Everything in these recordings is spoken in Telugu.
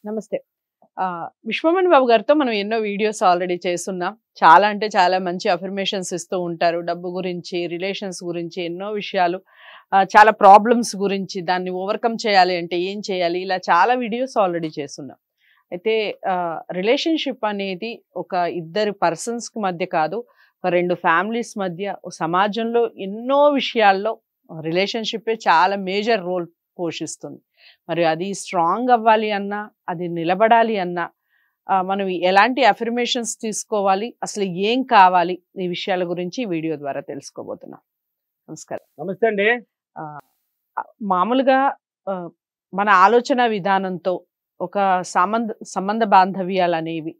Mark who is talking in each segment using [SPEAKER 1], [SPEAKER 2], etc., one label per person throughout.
[SPEAKER 1] నమస్తే. విశ్వమణి బాబు గారితో మనం ఎన్నో వీడియోస్ ఆల్రెడీ చేసున్నాం. చాలా అంటే చాలా మంచి అఫర్మేషన్స్ ఇస్తూ ఉంటారు. డబ్బు గురించి, రిలేషన్స్ గురించి ఎన్నో విషయాలు, చాలా ప్రాబ్లమ్స్ గురించి, దాన్ని ఓవర్‌కమ్ చేయాలి అంటే ఏం చేయాలి? ఇలా చాలా వీడియోస్ ఆల్రెడీ చేసున్నాం. అయితే రిలేషన్‌షిప్ అనేది ఒక ఇద్దరు పర్సన్స్‌కి మధ్య కాదు, ఒక 2 ఫ్యామిలీస్ మధ్య, సమాజంలో ఎన్నో విషయాల్లో రిలేషన్‌షిప్పే చాలా మేజర్ రోల్ పోషిస్తుంది. మరి అది స్ట్రాంగ్ అవ్వాలి అన్నా, అది నిలబడాలి అన్నా మనం ఎలాంటి అఫర్మేషన్స్ తీసుకోవాలి, అసలు ఏం కావాలి, ఈ విషయాల గురించి ఈ వీడియో ద్వారా తెలుసుకోబోతున్నాం. నమస్కారం.
[SPEAKER 2] నమస్తే అండి.
[SPEAKER 1] మామూలుగా మన ఆలోచన విధానంతో ఒక సంబంధ బాంధవ్యాలు అనేవి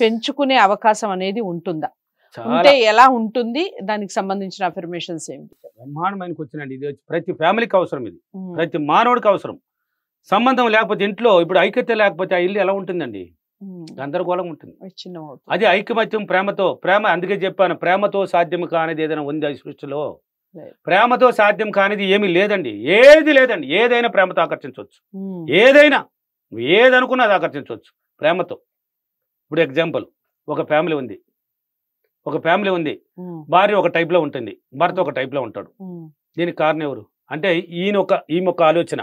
[SPEAKER 1] పెంచుకునే అవకాశం అనేది ఉంటుందా? ఉంటే ఎలా ఉంటుంది? దానికి సంబంధించిన అఫర్మేషన్స్ ఏమిటి?
[SPEAKER 2] బ్రహ్మాండమైన క్వశ్చన్ అండి. ఇది ప్రతి ఫ్యామిలీకి అవసరం, ఇది ప్రతి మానవుడికి అవసరం. సంబంధం లేకపోతే ఇంట్లో ఇప్పుడు ఐక్యత లేకపోతే ఆ ఇల్లు ఎలా ఉంటుందండి? గందరగోళం ఉంటుంది. అది ఐకమత్యం, ప్రేమ. అందుకే చెప్పాను, ప్రేమతో సాధ్యం కానిది ఏదైనా ఉంది ఈ సృష్టిలో. ప్రేమతో సాధ్యం కానిది ఏమీ లేదండి, ఏది లేదండి. ఏదైనా ప్రేమతో ఆకర్షించవచ్చు, ఏదైనా ఏదనుకున్నా అది ఆకర్షించవచ్చు ప్రేమతో. ఇప్పుడు ఎగ్జాంపుల్, ఒక ఫ్యామిలీ ఉంది, భార్య ఒక టైప్లో ఉంటుంది, భర్త ఒక టైప్లో ఉంటాడు. దీనికి కారణం ఎవరు అంటే ఈమె ఒక ఆలోచన,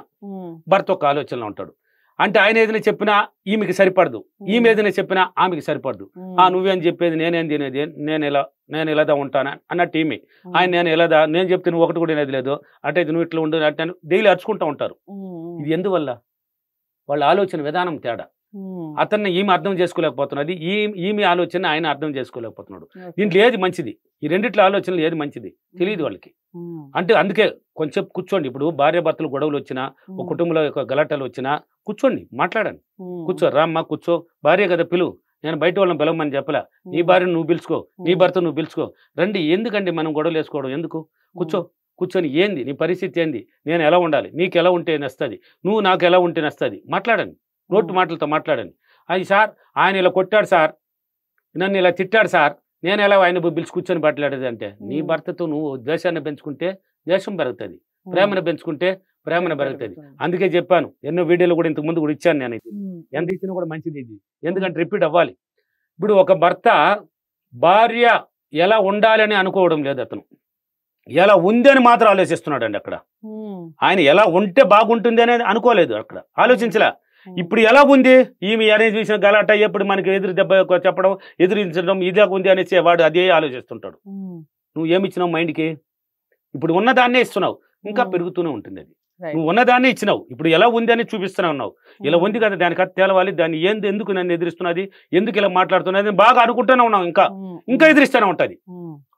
[SPEAKER 2] భర్త ఒక ఆలోచనలో ఉంటాడు. అంటే ఆయన ఏదైనా చెప్పినా ఈమెకి సరిపడదు, ఈమె ఏదైనా చెప్పినా ఆమెకి సరిపడదు. నువ్వేం చెప్పేది, నేనేం తినేది, నేను ఇలాదా ఉంటానా అన్నట్టు ఈమె. ఆయన నేను చెప్తే నువ్వు ఒకటి కూడా వినేది లేదు, అంటే నువ్వు ఇట్లా ఉండు అంటే డైలీ అరుచుకుంటూ ఉంటారు. ఇది ఎందువల్ల? వాళ్ళ ఆలోచన విధానం తేడా. అతన్ని ఈమె అర్థం చేసుకోలేకపోతున్నది, ఈమె ఆలోచన ఆయన అర్థం చేసుకోలేకపోతున్నాడు. దీంట్లో ఏది మంచిది? ఈ రెండిట్లో ఆలోచనలు ఏది మంచిది తెలియదు వాళ్ళకి. అంటే అందుకే కొంచెం కూర్చోండి. ఇప్పుడు భార్య భర్తలు గొడవలు వచ్చినా, ఒక కుటుంబంలో గలాటలు వచ్చినా కూర్చోండి, మాట్లాడండి. రామ్మా కూర్చో, భార్య కదా పిలువు, నేను బయట వాళ్ళని పిలవమని చెప్పలే. నీ భార్యను నువ్వు పిలుచుకో, నీ భర్త నువ్వు పిలుచుకో, రండి. ఎందుకండి మనం గొడవలు వేసుకోవడం ఎందుకు? కూర్చొని ఏంది నీ పరిస్థితి, ఏంది, నేను ఎలా ఉండాలి, నీకు ఎలా ఉంటే నస్తుంది, నువ్వు నాకు ఎలా ఉంటే నస్తుంది, మాట్లాడండి. నోటు మాటలతో మాట్లాడండి. అది సార్ ఆయన ఇలా కొట్టాడు సార్, నన్ను ఇలా తిట్టాడు సార్, నేను ఎలా ఆయన పిలిచి కూర్చొని మాట్లాడేది అంటే, నీ భర్తతో నువ్వు ద్వేషాన్ని పెంచుకుంటే ద్వేషం పెరుగుతుంది, ప్రేమను పెంచుకుంటే ప్రేమను పెరుగుతుంది. అందుకే చెప్పాను, ఎన్నో వీడియోలు కూడా ఇంతకు ముందు కూడా ఇచ్చాను నేను. ఇది ఎంత ఇచ్చినా కూడా మంచిది ఇది, ఎందుకంటే రిపీట్ అవ్వాలి. ఇప్పుడు ఒక భర్త భార్య ఎలా ఉండాలని అనుకోవడం లేదు, అతను ఎలా ఉంది అని మాత్రం ఆలోచిస్తున్నాడు అండి. అక్కడ ఆయన ఎలా ఉంటే బాగుంటుంది అనేది అనుకోలేదు, అక్కడ ఆలోచించలే. ఇప్పుడు ఎలా ఉంది ఈమె అనేది చూసిన గలాట, ఎప్పుడు మనకి ఎదురు దెబ్బ చెప్పడం, ఎదురించడం, ఇదే ఉంది అనేసి వాడు అదే ఆలోచిస్తుంటాడు. నువ్వు ఏమి ఇచ్చినావు మైండ్కి? ఇప్పుడు ఉన్నదాన్నే ఇస్తున్నావు, ఇంకా పెరుగుతూనే ఉంటుంది అది. నువ్వు ఉన్నదాన్నే ఇచ్చినావు, ఇప్పుడు ఎలా ఉంది అని చూపిస్తూనే ఉన్నావు. ఇలా ఉంది కదా, దానికి అది తేలవాలి, దాన్ని ఎందుకు నన్ను ఎదురిస్తున్నది, ఎందుకు ఇలా మాట్లాడుతున్నది బాగా అనుకుంటూనే ఉన్నావు, ఇంకా ఎదిరిస్తూనే ఉంటుంది.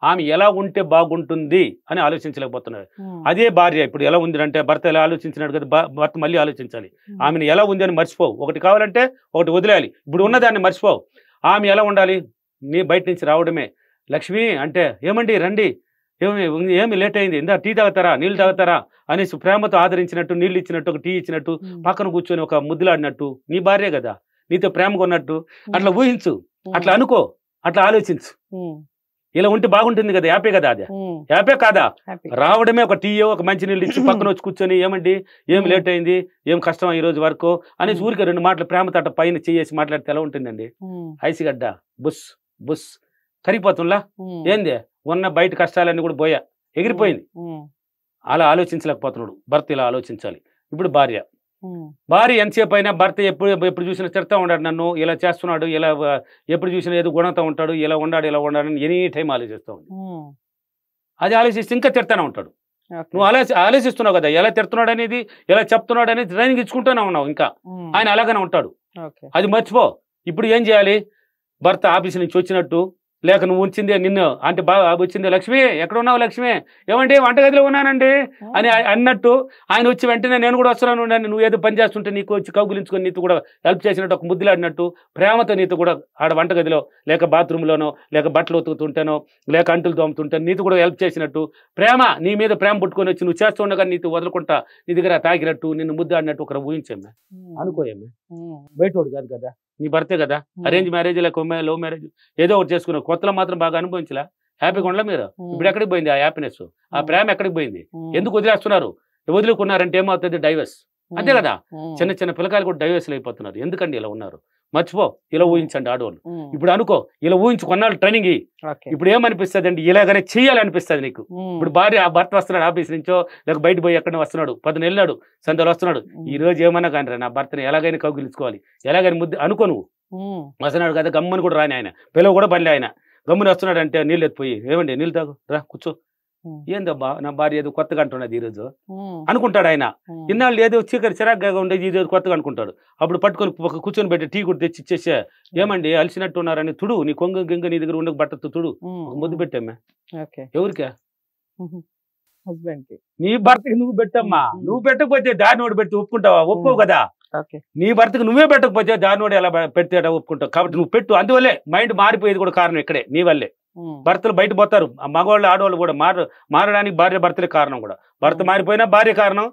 [SPEAKER 2] ఆమె ఎలా ఉంటే బాగుంటుంది అని ఆలోచించలేకపోతున్నది. అదే భార్య ఇప్పుడు ఎలా ఉంది అంటే, భర్త ఎలా ఆలోచించినాడు కదా, భర్త మళ్ళీ ఆలోచించాలి. ఆమెను ఎలా ఉంది అని మర్చిపోవు, ఒకటి కావాలంటే ఒకటి వదిలేయాలి. ఇప్పుడు ఉన్నదాన్ని మర్చిపోవు. ఆమె ఎలా ఉండాలి, నీ బయట నుంచి రావడమే. లక్ష్మి అంటే, ఏమండి రండి, ఏమి లేట్ అయింది, ఇందా టీ తాగుతారా, నీళ్ళు తాగుతారా అనేసి ప్రేమతో ఆదరించినట్టు, నీళ్ళు ఇచ్చినట్టు, ఒక టీ ఇచ్చినట్టు, పక్కన కూర్చొని ఒక ముద్దులాడినట్టు, నీ భార్య కదా, నీతో ప్రేమగా ఉన్నట్టు అట్లా ఊహించు, అట్లా అనుకో, అట్లా ఆలోచించు. ఇలా ఉంటే బాగుంటుంది కదా, యాపే కదా, అదే యాపే కాదా? రావడమే ఒక టీయో ఒక మంచి నీళ్ళు ఇచ్చి పక్కన వచ్చి కూర్చొని, ఏమండి ఏం లేట్ అయింది, ఏం కష్టం ఈ రోజు వరకు అనేసి ఊరికి 2 మాటలు ప్రేమతో అట్ట పైన చేసి మాట్లాడితే ఎలా ఉంటుందండి? ఐసిగడ్డ బుస్ బుస్ కరిగిపోతుందా ఏంది? ఉన్న బయట కష్టాలన్నీ కూడా పోయా, ఎగిరిపోయింది. అలా ఆలోచించలేకపోతున్నాడు భర్త, ఇలా ఆలోచించాలి. ఇప్పుడు భార్య ఎంతసేపు అయినా భర్త ఎప్పుడు చూసినా తిడతా ఉన్నాడు, నన్ను ఇలా చేస్తున్నాడు, ఇలా ఎప్పుడు చూసినా ఏదో గుణంతో ఉంటాడు, ఇలా ఉండాడు ఎనీ టైం ఆలోచిస్తూ ఉంటాడు. అది ఆలోచిస్తే ఇంకా తిడతానే ఉంటాడు. నువ్వు ఆలోచిస్తున్నావు కదా, ఎలా తిడుతున్నాడు అనేది, ఎలా చెప్తున్నాడు అనేది ట్రైనింగ్ ఇచ్చుకుంటూనే ఉన్నావు. ఇంకా ఆయన అలాగనే ఉంటాడు, అది మర్చిపో. ఇప్పుడు ఏం చేయాలి? భర్త ఆఫీస్ నుంచి వచ్చినట్టు, లేక నువ్వు వచ్చిందే నిన్ను అంటే బాగా వచ్చిందే, లక్ష్మి ఎక్కడ ఉన్నావు లక్ష్మి, ఏమంటే వంటగదిలో ఉన్నానండి అని అన్నట్టు ఆయన వచ్చి వెంటనే నేను కూడా వస్తున్నాను, నువ్వు ఏదో పని చేస్తుంటే నీకు వచ్చి కౌగులించుకొని నీతో కూడా హెల్ప్ చేసినట్టు, ఒక ముద్దులాడినట్టు ప్రేమతో నీతో కూడా ఆడ వంటగదిలో లేక బాత్రూంలోనో, లేక బట్టలు ఉతుకుతుంటేనో, లేక అంటులు తోముతుంటానో నీతో కూడా హెల్ప్ చేసినట్టు, ప్రేమ నీ మీద ప్రేమ పుట్టుకొని వచ్చి నువ్వు చేస్తుండగా నీతో వదలకుండా నీ దగ్గర తాగినట్టు, నిన్ను ముద్దాడినట్టు ఒకరు ఊహించేమ్మే, అనుకోయేమ్మే. బయటోడు కాదు కదా, నీ భర్తే కదా. అరేంజ్ మ్యారేజ్ లేక లవ్ మ్యారేజ్ ఏదో ఒకటి చేసుకున్నావు, కొత్తలో మాత్రం బాగా అనుభవించలా, హ్యాపీగా ఉండలే మీరు. ఇప్పుడు ఎక్కడికి పోయింది ఆ హ్యాపీనెస్, ఆ ప్రేమ ఎక్కడికి పోయింది? ఎందుకు వదిలేస్తున్నారు? వదులుకున్నారంటే ఏమవుతుంది? డైవర్స్. అంతే కదా. చిన్న చిన్న పిల్లకాయలు కూడా డైవర్స్లు అయిపోతున్నారు. ఎందుకండి ఇలా ఉన్నారు? మర్చిపో, ఇలా ఊహించండి ఆడవాళ్ళు. ఇప్పుడు అనుకో, ఇలా ఊహించు కొన్నాళ్ళు ట్రైనింగ్. ఇప్పుడు ఏమనిపిస్తుంది అండి, ఇలాగనే చెయ్యాలనిపిస్తుంది నీకు. ఇప్పుడు భార్య భర్త వస్తున్నాడు ఆఫీస్ నుంచో, లేక బయట పోయి ఎక్కడ వస్తున్నాడు, 10 వెళ్ళాడు, సంతలో వస్తున్నాడు. ఈ రోజు ఏమన్నా కానీ నా భర్తని ఎలాగైనా కౌగిలించుకోవాలి, ఎలాగైనా ముద్దు అనుకో. నువ్వు వస్తున్నాడు కదా, గమ్ముని కూడా రాని ఆయన, పిల్లలు కూడా బండి ఆయన గమ్ముని వస్తున్నాడు అంటే నీళ్ళు ఎత్తిపోయి, ఏమండి నీళ్ళు తాగు, రా కూర్చో, ఏందబ్బా నా భార్య ఏదో కొత్తగా అంటున్నది ఈరోజు అనుకుంటాడు ఆయన. ఇన్నాళ్ళు ఏదో చీకటి చిరాగ్గా ఉండేది, ఈరోజు కొత్తగా అనుకుంటాడు. అప్పుడు పట్టుకొని కూర్చొని పెట్టి టీ కూడా తెచ్చి ఇచ్చేసే, ఏమండి అలసినట్టు ఉన్నారని తుడు, నీ కొంగ గింగ నీ దగ్గర ఉండక బట్టతో తుడు, ముద్దు పెట్టామ్మా. ఎవరికా? నీ భర్తకి నువ్వు పెట్టమ్మా. నువ్వు పెట్టకపోతే దారినోడు పెట్టి ఒప్పుకుంటావా? ఒప్పుకోవు కదా. నీ భర్తకు నువ్వే పెట్టకపోతే దారినోడు ఎలా పెడితే ఒప్పుకుంటావు. కాబట్టి నువ్వు పెట్టు. అందువల్లే మైండ్ మారిపోయేది కూడా కారణం ఇక్కడే, నీ వల్లే. భర్తలు బయట పోతారు, మగవాళ్ళు ఆడవాళ్ళు కూడా మారడానికి భార్య భర్తలే కారణం కూడా. భర్త మారిపోయినా భార్య కారణం,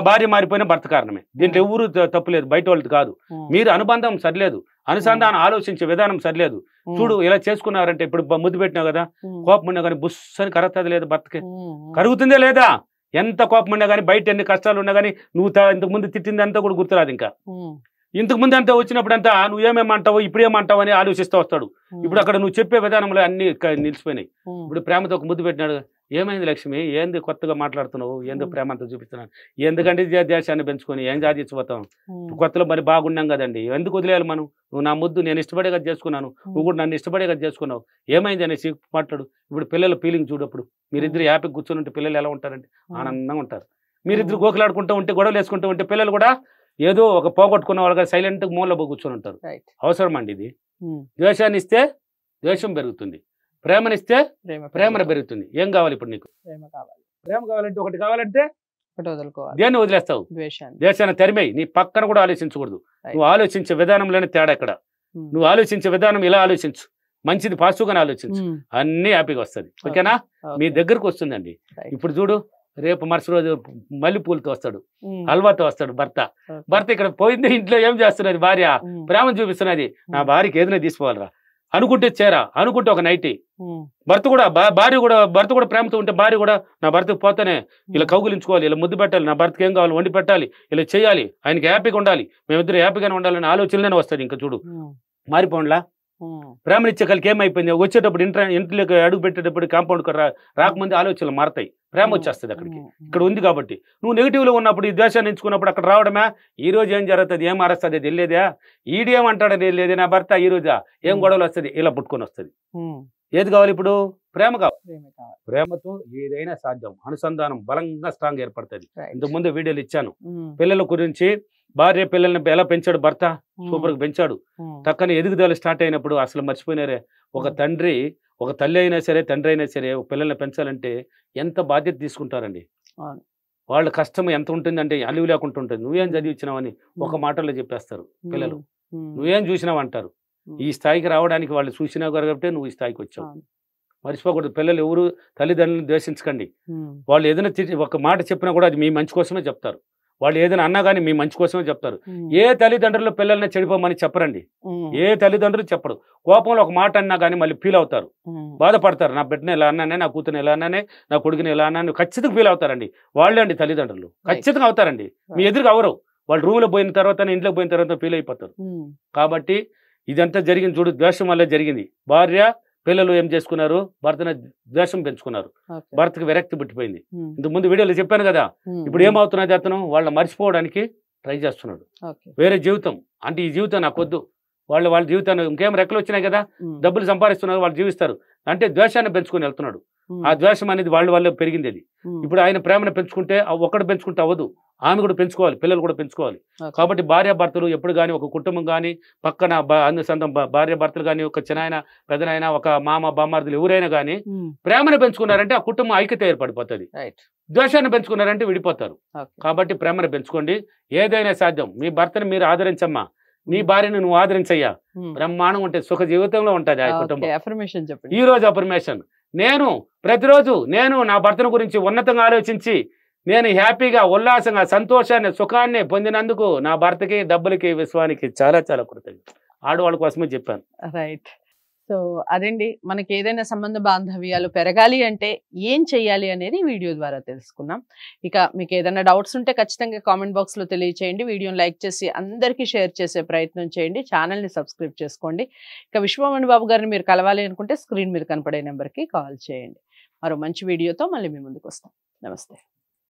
[SPEAKER 2] భార్య మారిపోయినా భర్త కారణమే. దీంట్లో ఎవరు తప్పులేదు, బయట వాళ్ళది కాదు. మీరు అనుబంధం సరిలేదు, అనుసంధానం ఆలోచించే విధానం సరిలేదు. చూడు ఇలా చేసుకున్నారంటే, ఇప్పుడు ముద్దు పెట్టినావు కదా, కోపం ఉన్నా కానీ బుస్ అని కరుగుతుంది లేదా భర్తకి? కరుగుతుందే లేదా? ఎంత కోపం ఉన్నా కానీ, బయట ఎన్ని కష్టాలు ఉన్నా కానీ, నువ్వు ఇంతకు ముందు తిట్టింది అంతా కూడా గుర్తురాదు. ఇంకా ఇంతకు ముందు అంతా వచ్చినప్పుడు అంతా నువ్వేమేమంటావో ఇప్పుడు ఏమంటావు అని ఆలోచిస్తూ వస్తాడు. ఇప్పుడు అక్కడ నువ్వు చెప్పే విధానంలో అన్ని నిలిచిపోయినాయి. ఇప్పుడు ప్రేమతో ఒక ముద్దు పెట్టినాడు, ఏమైంది లక్ష్మి, ఏంది కొత్తగా మాట్లాడుతున్నావు, ఏందో ప్రేమ అంతా చూపిస్తున్నాను, ఎందుకంటే దేశాన్ని పెంచుకొని ఏం సాధించిపోతాం, కొత్తలో మరి బాగున్నాం కదండి, ఎందుకు వదిలేయాలి మనం? నువ్వు నా ముద్దు నేను ఇష్టపడేగా చేసుకున్నాను, నువ్వు కూడా నన్ను ఇష్టపడేగా చేసుకున్నావు, ఏమైంది అనేసి మాట్లాడు. ఇప్పుడు పిల్లల ఫీలింగ్ చూడప్పుడు, మీరిద్దరు హ్యాపీగా కూర్చొని ఉంటే పిల్లలు ఎలా ఉంటారంటే ఆనందంగా ఉంటారు. మీరిద్దరు గోకులాడుకుంటూ ఉంటే, గొడవలు వేసుకుంటూ ఉంటే పిల్లలు కూడా ఏదో ఒక పోగొట్టుకున్న వాళ్ళగా సైలెంట్గా మూలలో కూర్చొని ఉంటారు. అవసరం అండి ఇది. ద్వేషాన్ని ఇస్తే ద్వేషం పెరుగుతుంది, ప్రేమనిస్తే ప్రేమ పెరుగుతుంది. ఏం కావాలి ఇప్పుడు నీకు? ప్రేమ కావాలంటే ఒకటి కావాలంటే దేన్ని వదిలేస్తావు? ద్వేషాన్ని తరిమేయి. నీ పక్కన కూడా ఆలోచించకూడదు. నువ్వు ఆలోచించే విధానంలోనే తేడా ఇక్కడ. నువ్వు ఆలోచించే విధానం ఇలా ఆలోచించు, మంచిది పాజిటివ్గానే ఆలోచించు, అన్నీ హ్యాపీగా వస్తుంది. ఓకేనా? మీ దగ్గరకు వస్తుందండి. ఇప్పుడు చూడు, రేపు మరుసటి రోజు మల్లెపూలతో వస్తాడు, హల్వాతో వస్తాడు భర్త. భర్త ఇక్కడ పోయింది, ఇంట్లో ఏం చేస్తున్నది భార్య? ప్రేమ చూపిస్తున్నది. నా భార్యకి ఏదైనా తీసుకోవాలరా అనుకుంటే చేరా, అనుకుంటే ఒక నైటీ. భర్త కూడా భర్త కూడా ప్రేమతో ఉంటే భార్య కూడా నా భర్తకు పోతానే ఇలా కౌగులించుకోవాలి, ఇలా ముద్దు పెట్టాలి, నా భర్తకి ఏం కావాలి వండి పెట్టాలి, ఇలా చేయాలి, ఆయనకి హ్యాపీగా ఉండాలి, మేమిద్దరు హ్యాపీగానే ఉండాలని ఆలోచనలోనే వస్తుంది. ఇంకా చూడు మారిపోండ్లా. ప్రేమనిచ్చే కలికి ఏమైపోయింది, వచ్చేటప్పుడు ఇంట్లోకి అడుగు పెట్టేటప్పుడు కాంపౌండ్ రాకముందు ఆలోచనలు మారతాయి, ప్రేమ వచ్చేస్తుంది అక్కడికి. ఇక్కడ ఉంది కాబట్టి నువ్వు నెగిటివ్లో ఉన్నప్పుడు, ఈ ద్వేషాన్ని ఎంచుకున్నప్పుడు అక్కడ రావడమే. ఈ రోజు ఏం జరుగుతుంది, ఏం మారుస్తుంది అది వెళ్ళేదా? ఈడేమంటాడని వెళ్ళేది నా భర్త, ఈ రోజా ఏం గొడవలు వస్తుంది, ఇలా పుట్టుకొని వస్తుంది. ఏది కావాలి ఇప్పుడు? ప్రేమ కావాలి. ప్రేమతో ఏదైనా సాధ్యం. అనుసంధానం బలంగా స్ట్రాంగ్ ఏర్పడుతుంది. ఇంతకుముందు వీడియోలు ఇచ్చాను పిల్లల గురించి. భార్య పిల్లల్ని ఎలా పెంచాడు భర్త, సూపర్గా పెంచాడు. తక్కని ఎదుగుదల స్టార్ట్ అయినప్పుడు అసలు మర్చిపోయినారే. ఒక తల్లి అయినా సరే, తండ్రి అయినా సరే, పిల్లల్ని పెంచాలంటే ఎంత బాధ్యత తీసుకుంటారండి. వాళ్ళ కష్టం ఎంత ఉంటుందంటే అలివి లేకుండా ఉంటుంది. నువ్వేం చదివించినావని ఒక మాటల్లో చెప్పేస్తారు పిల్లలు. నువ్వేం చూసినావు అంటారు. ఈ స్థాయికి రావడానికి వాళ్ళు చూసినావు కాబట్టి నువ్వు ఈ స్థాయికి వచ్చావు. మర్చిపోకూడదు. పిల్లలు ఎవరు తల్లిదండ్రులను ద్వేషించకండి. వాళ్ళు ఏదైనా ఒక మాట చెప్పినా కూడా అది మీ మంచి కోసమే చెప్తారు. వాళ్ళు ఏదైనా అన్నా కానీ మీ మంచి కోసమే చెప్తారు. ఏ తల్లిదండ్రులు పిల్లల్ని చెడిపోమని చెప్పరండి. ఏ తల్లిదండ్రులు చెప్పరు. కోపంలో ఒక మాట అన్నా కానీ మళ్ళీ ఫీల్ అవుతారు, బాధపడతారు. నా బిడ్డని ఎలా అన్నానే, నా కూతురుని ఎలా అన్నానే, నా కొడుకుని ఎలా అన్నాను ఖచ్చితంగా ఫీల్ అవుతారండి. వాళ్ళే అండి తల్లిదండ్రులు, ఖచ్చితంగా అవుతారండి. మీ ఎదురుగా అవరు. వాళ్ళు రూమ్లో పోయిన తర్వాత, ఇంట్లోకి పోయిన తర్వాత ఫీల్ అయిపోతారు. కాబట్టి ఇదంతా జరిగింది చూడు, ద్వేషం వల్లే జరిగింది. భార్య పిల్లలు ఏం చేసుకున్నారు, భర్తను ద్వేషం పెంచుకున్నారు, భర్తకు విరక్తి పుట్టిపోయింది. ఇంతకుముందు వీడియోలో చెప్పాను కదా. ఇప్పుడు ఏమవుతున్నది, అతను వాళ్ళ మర్చిపోవడానికి ట్రై చేస్తున్నాడు. వేరే జీవితం అంటే ఈ జీవితం నాకు వద్దు, వాళ్ళ జీవితాన్ని ఇంకేం రెక్కలు వచ్చినాయి కదా, డబ్బులు సంపాదిస్తున్నారు, వాళ్ళు జీవిస్తారు అంటే ద్వేషాన్ని పెంచుకొని వెళ్తున్నాడు. ఆ ద్వేషం అనేది వాళ్ళ పెరిగింది. అది ఇప్పుడు ఆయన ప్రేమను పెంచుకుంటే ఒక్కడు పెంచుకుంటే అవ్వదు, ఆమె కూడా పెంచుకోవాలి, పిల్లలు కూడా పెంచుకోవాలి. కాబట్టి భార్యాభర్తలు ఎప్పుడు కానీ, ఒక కుటుంబం కానీ, పక్కన అనుసంధం భార్యాభర్తలు కానీ, ఒక చిన్నాయన పెదనాయన, ఒక మామ బామ్మార్దులు ఎవరైనా కానీ ప్రేమను పెంచుకున్నారంటే ఆ కుటుంబం ఐక్యత ఏర్పడిపోతుంది. ద్వేషాన్ని పెంచుకున్నారంటే విడిపోతారు. కాబట్టి ప్రేమను పెంచుకోండి, ఏదైనా సాధ్యం. మీ భర్తను మీరు ఆదరించమ్మా, నీ భార్యను నువ్వు ఆదరించయ్యా, బ్రహ్మాండం ఉంటే సుఖ జీవితంలో ఉంటుంది ఆ కుటుంబం. ఈ రోజు అఫర్మేషన్, నేను ప్రతిరోజు నా భర్తను గురించి ఉన్నతంగా ఆలోచించి నేను హ్యాపీగా, ఉల్లాసంగా, సంతోషాన్ని, సుఖాన్ని పొందినందుకు నా భర్తకి, డబ్బులకి, విశ్వానికి చాలా చాలా కృతజ్ఞత. ఆడవాళ్ళ కోసమే చెప్పాను. రైట్.
[SPEAKER 1] సో అదండి, మనకి ఏదైనా సంబంధ బాంధవ్యాలు పెరగాలి అంటే ఏం చెయ్యాలి అనేది వీడియో ద్వారా తెలుసుకున్నాం. ఇక మీకు ఏదైనా డౌట్స్ ఉంటే ఖచ్చితంగా కామెంట్ బాక్స్లో తెలియచేయండి. వీడియోని లైక్ చేసి అందరికీ షేర్ చేసే ప్రయత్నం చేయండి. ఛానల్ని సబ్స్క్రైబ్ చేసుకోండి. ఇక విశ్వమణి బాబు గారిని మీరు కలవాలి అనుకుంటే స్క్రీన్ మీద కనపడే నెంబర్కి కాల్ చేయండి. మరో మంచి వీడియోతో మళ్ళీ మీ ముందుకు వస్తాం. నమస్తే.